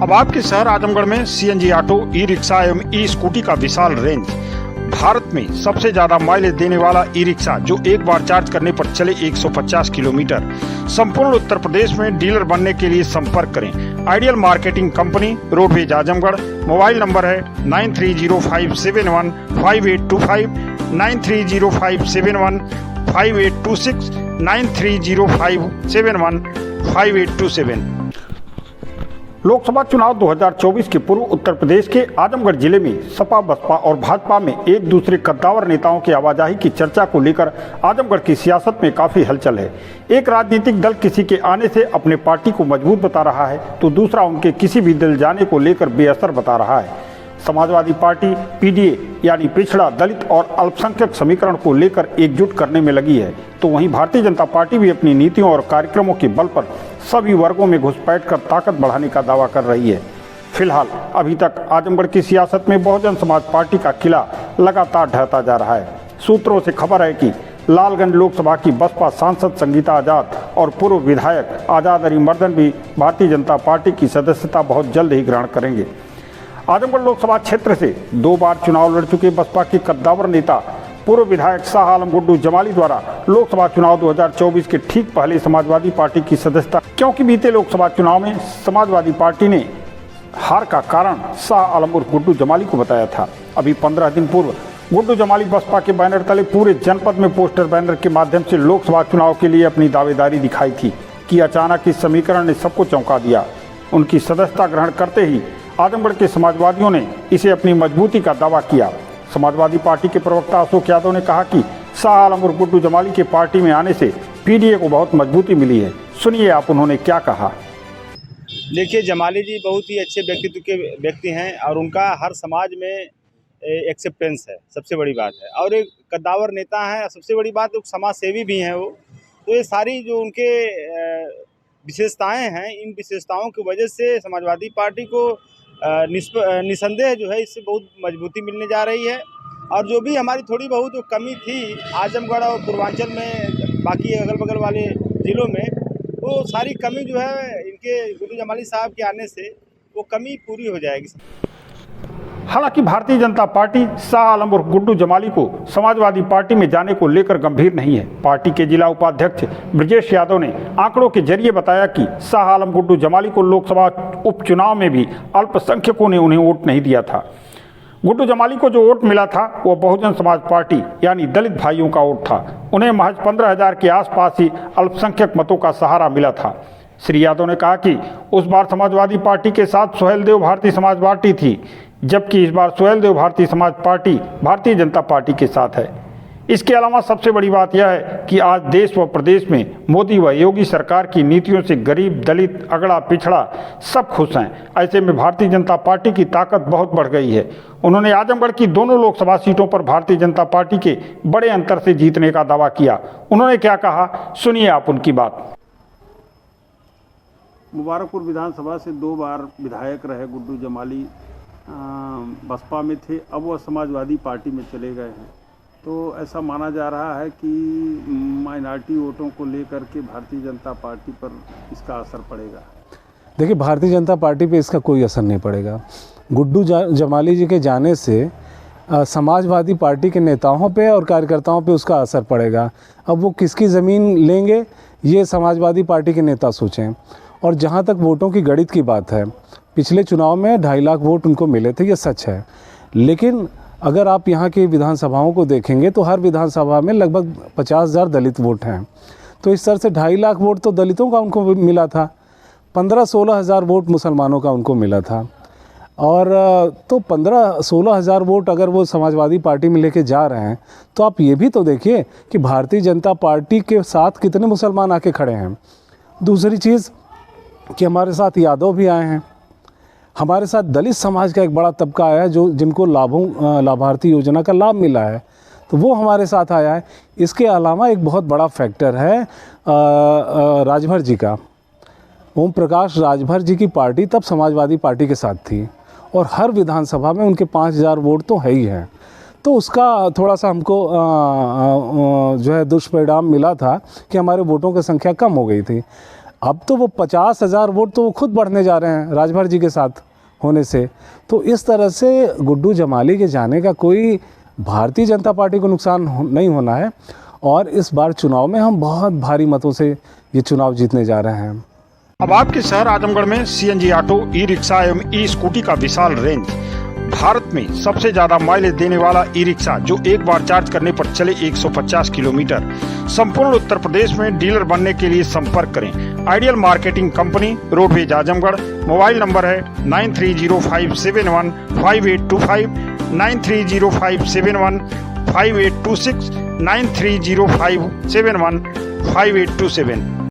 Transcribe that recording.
अब आपके शहर आजमगढ़ में सीएनजी ऑटो, ई रिक्शा एवं ई स्कूटी का विशाल रेंज। भारत में सबसे ज्यादा माइलेज देने वाला ई रिक्शा जो एक बार चार्ज करने पर चले 150 किलोमीटर। संपूर्ण उत्तर प्रदेश में डीलर बनने के लिए संपर्क करें ideal marketing company, roadways Azamgarh. Mobile number है 9305715825, 9305715826, 9305715827। लोकसभा चुनाव 2024 के पूर्व उत्तर प्रदेश के आजमगढ़ जिले में सपा, बसपा और भाजपा में एक दूसरे कद्दावर नेताओं की आवाजाही की चर्चा को लेकर आजमगढ़ की सियासत में काफी हलचल है। एक राजनीतिक दल किसी के आने से अपने पार्टी को मजबूत बता रहा है तो दूसरा उनके किसी भी दल जाने को लेकर बेअसर बता रहा है। समाजवादी पार्टी पीडीए यानी पिछड़ा, दलित और अल्पसंख्यक समीकरण को लेकर एकजुट करने में लगी है, तो वहीं भारतीय जनता पार्टी भी अपनी नीतियों और कार्यक्रमों के बल पर सभी वर्गों में घुसपैठ कर ताकत बढ़ाने का दावा कर रही है। फिलहाल अभी तक आजमगढ़ की सियासत में बहुजन समाज पार्टी का किला लगातार ढहता जा रहा है। सूत्रों से खबर है कि लालगंज लोकसभा की बसपा सांसद संगीता आजाद और पूर्व विधायक आजाद अलीमर्दन भी भारतीय जनता पार्टी की सदस्यता बहुत जल्द ही ग्रहण करेंगे। आजमगढ़ लोकसभा क्षेत्र से 2 बार चुनाव लड़ चुके बसपा के कद्दावर नेता पूर्व विधायक शाह आलम गुड्डू जमाली द्वारा लोकसभा चुनाव 2024 के ठीक पहले समाजवादी पार्टी की सदस्यता, क्योंकि बीते लोकसभा चुनाव में समाजवादी पार्टी ने हार का कारण शाह आलम उर्फ गुड्डू जमाली को बताया था। अभी 15 दिन पूर्व गुड्डू जमाली बसपा के बैनर तले पूरे जनपद में पोस्टर बैनर के माध्यम से लोकसभा चुनाव के लिए अपनी दावेदारी दिखाई थी कि अचानक इस समीकरण ने सबको चौंका दिया। उनकी सदस्यता ग्रहण करते ही आजमगढ़ के समाजवादियों ने इसे अपनी मजबूती का दावा किया। समाजवादी पार्टी के प्रवक्ता अशोक यादव ने कहा कि शाह आलम और गुड्डू जमाली के पार्टी में आने से पीडीए को बहुत मजबूती मिली है। सुनिए आप उन्होंने क्या कहा। देखिए, जमाली जी बहुत ही अच्छे व्यक्तित्व के व्यक्ति हैं और उनका हर समाज में एक्सेप्टेंस है, सबसे बड़ी बात है। और एक कद्दावर नेता है, सबसे बड़ी बात समाज सेवी भी हैं वो। तो ये सारी जो उनके विशेषताएं हैं, इन विशेषताओं की वजह से समाजवादी पार्टी को निसंदेह जो है इससे बहुत मजबूती मिलने जा रही है। और जो भी हमारी थोड़ी बहुत जो कमी थी आजमगढ़ और पूर्वांचल में, बाकी अगल बगल वाले ज़िलों में, वो सारी कमी जो है इनके गुड्डू जमाली साहब के आने से वो कमी पूरी हो जाएगी। हालांकि भारतीय जनता पार्टी शाह आलम और गुड्डू जमाली को समाजवादी पार्टी में जाने को लेकर गंभीर नहीं है। पार्टी के जिला उपाध्यक्ष ब्रजेश यादव ने आंकड़ों के जरिए बताया कि शाह आलम गुड्डू जमाली को लोकसभा उपचुनाव में भी अल्पसंख्यकों ने उन्हें वोट नहीं दिया था। गुड्डू जमाली को जो वोट मिला था वो बहुजन समाज पार्टी यानी दलित भाइयों का वोट था। उन्हें महज 15,000 के आसपास ही अल्पसंख्यक मतों का सहारा मिला था। श्री यादव ने कहा कि उस बार समाजवादी पार्टी के साथ सुहेलदेव भारतीय समाज पार्टी थी, जबकि इस बार सुहेलदेव भारतीय समाज पार्टी भारतीय जनता पार्टी के साथ है। इसके अलावा सबसे बड़ी बात यह है कि आज देश व प्रदेश में मोदी व योगी सरकार की नीतियों से गरीब, दलित, अगड़ा, पिछड़ा सब खुश हैं। ऐसे में भारतीय जनता पार्टी की ताकत बहुत बढ़ गई है। उन्होंने आजमगढ़ की दोनों लोकसभा सीटों पर भारतीय जनता पार्टी के बड़े अंतर से जीतने का दावा किया। उन्होंने क्या कहा, सुनिए आप उनकी बात। मुबारकपुर विधानसभा से 2 बार विधायक रहे गुड्डू जमाली, बसपा में थे, अब वह समाजवादी पार्टी में चले गए हैं। तो ऐसा माना जा रहा है कि माइनॉरिटी वोटों को लेकर के भारतीय जनता पार्टी पर इसका असर पड़ेगा। देखिए, भारतीय जनता पार्टी पे इसका कोई असर नहीं पड़ेगा। गुड्डू जमाली जी के जाने से समाजवादी पार्टी के नेताओं पे और कार्यकर्ताओं पे उसका असर पड़ेगा। अब वो किसकी ज़मीन लेंगे ये समाजवादी पार्टी के नेता सोचें। और जहाँ तक वोटों की गणित की बात है, पिछले चुनाव में 2.5 लाख वोट उनको मिले थे, ये सच है। लेकिन अगर आप यहाँ की विधानसभाओं को देखेंगे तो हर विधानसभा में लगभग 50,000 दलित वोट हैं। तो इस तरह से 2.5 लाख वोट तो दलितों का उनको मिला था, 15-16 हज़ार वोट मुसलमानों का उनको मिला था। और तो 15-16 हज़ार वोट अगर वो समाजवादी पार्टी में लेके जा रहे हैं तो आप ये भी तो देखिए कि भारतीय जनता पार्टी के साथ कितने मुसलमान आके खड़े हैं। दूसरी चीज़ कि हमारे साथ यादव भी आए हैं, हमारे साथ दलित समाज का एक बड़ा तबका आया है जो जिनको लाभार्थी योजना का लाभ मिला है, तो वो हमारे साथ आया है। इसके अलावा एक बहुत बड़ा फैक्टर है राजभर जी का। ओम प्रकाश राजभर जी की पार्टी तब समाजवादी पार्टी के साथ थी और हर विधानसभा में उनके 5,000 वोट तो है ही हैं। तो उसका थोड़ा सा हमको जो है दुष्परिणाम मिला था कि हमारे वोटों की संख्या कम हो गई थी। अब तो वो 50,000 वोट तो वो खुद बढ़ने जा रहे हैं राजभर जी के साथ होने से। तो इस तरह से गुड्डू जमाली के जाने का कोई भारतीय जनता पार्टी को नुकसान नहीं होना है और इस बार चुनाव में हम बहुत भारी मतों से ये चुनाव जीतने जा रहे हैं। अब आपके शहर आजमगढ़ में सीएनजी ऑटो, ई रिक्शा एवं ई स्कूटी का विशाल रेंज। भारत में सबसे ज्यादा माइलेज देने वाला ई रिक्शा जो एक बार चार्ज करने पर चले 150 किलोमीटर। संपूर्ण उत्तर प्रदेश में डीलर बनने के लिए संपर्क करें ideal marketing company, roadways Azamgarh. Mobile number है 9305715825, 9305715826, 9305715827।